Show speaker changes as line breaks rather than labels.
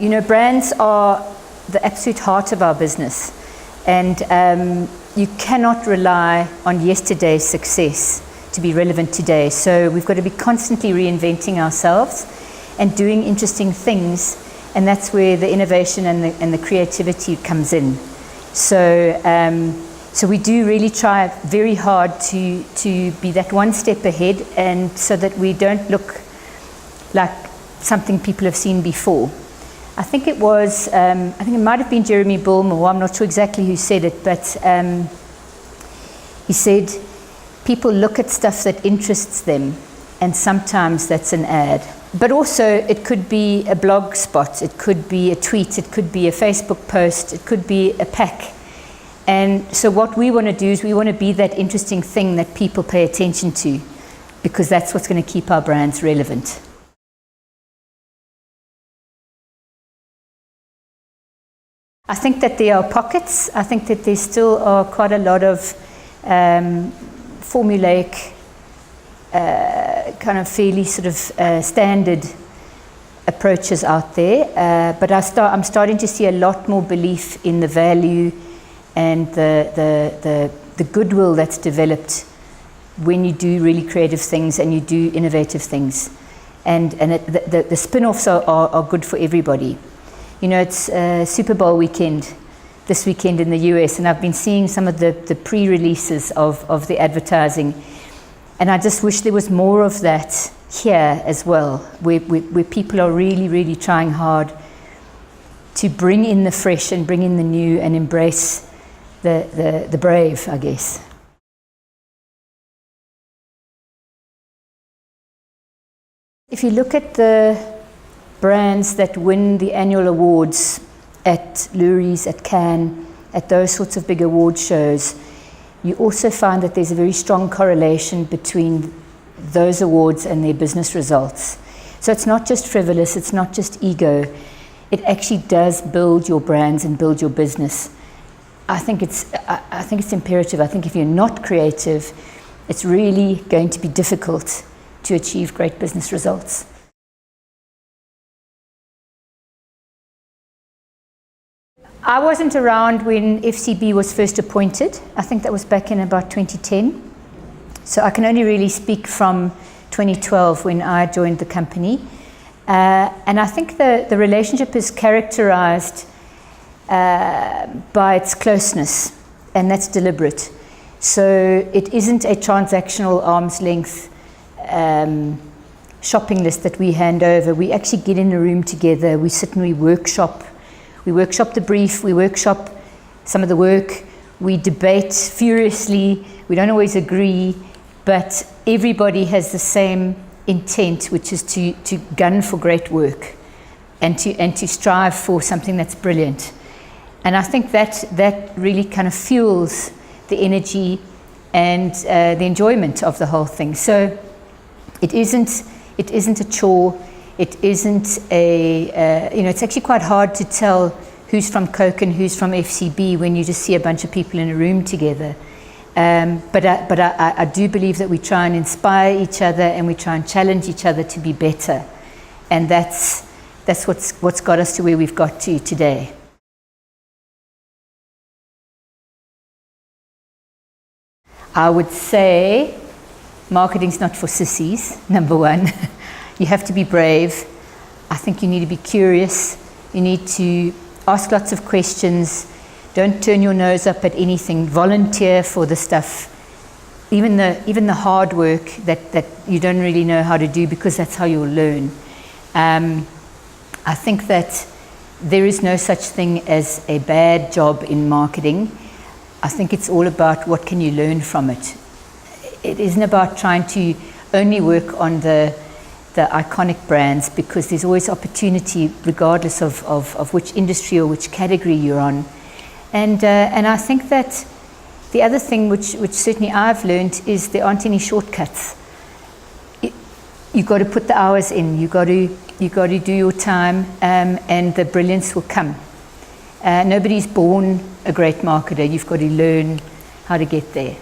You know, brands are the absolute heart of our business, and you cannot rely on yesterday's success to be relevant today. So we've got to be constantly reinventing ourselves and doing interesting things, and that's where the innovation and the creativity comes in. So we do really try very hard to be that one step ahead, and so that we don't look like something people have seen before. I think it was, I think it might have been Jeremy Bulmer, I'm not sure exactly who said it, but he said, people look at stuff that interests them, and sometimes that's an ad. But also, it could be a blog spot, it could be a tweet, it could be a Facebook post, it could be a pack. And so what we want to do is we want to be that interesting thing that people pay attention to, because that's what's going to keep our brands relevant. I think that there are pockets. I think that there still are quite a lot of formulaic, kind of fairly sort of standard approaches out there. But I'm starting to see a lot more belief in the value and the goodwill that's developed when you do really creative things and you do innovative things. And the spin-offs are good for everybody. You know, it's Super Bowl weekend, this weekend in the US, and I've been seeing some of the pre-releases of the advertising, and I just wish there was more of that here as well, where people are really, really trying hard to bring in the fresh and bring in the new and embrace the brave, I guess. If you look at the brands that win the annual awards at Lourdes, at Cannes, at those sorts of big award shows, you also find that there's a very strong correlation between those awards and their business results. So it's not just frivolous, it's not just ego, it actually does build your brands and build your business. I think it's imperative. I think if you're not creative, it's really going to be difficult to achieve great business results. I wasn't around when FCB was first appointed. I think that was back in about 2010. So I can only really speak from 2012 when I joined the company. And I think the relationship is characterized by its closeness, and that's deliberate. So it isn't a transactional arm's length shopping list that we hand over. We actually get in a room together, we sit and we workshop. We workshop the brief, we workshop some of the work, we debate furiously, we don't always agree, but everybody has the same intent, which is to gun for great work and to strive for something that's brilliant. And I think that really kind of fuels the energy and the enjoyment of the whole thing. So it isn't a chore. It isn't it's actually quite hard to tell who's from Coke and who's from FCB when you just see a bunch of people in a room together. But I do believe that we try and inspire each other and we try and challenge each other to be better. And that's what's got us to where we've got to today. I would say marketing's not for sissies, number one. You have to be brave. I think you need to be curious. You need to ask lots of questions. Don't turn your nose up at anything. Volunteer for the stuff, even the hard work that you don't really know how to do, because that's how you'll learn. I think that there is no such thing as a bad job in marketing. I think it's all about what can you learn from it. It isn't about trying to only work on the iconic brands, because there's always opportunity regardless of which industry or which category you're on. And I think that the other thing which certainly I've learned is there aren't any shortcuts. You've got to put the hours in, you've got to do your time, and the brilliance will come. Nobody's born a great marketer. You've got to learn how to get there.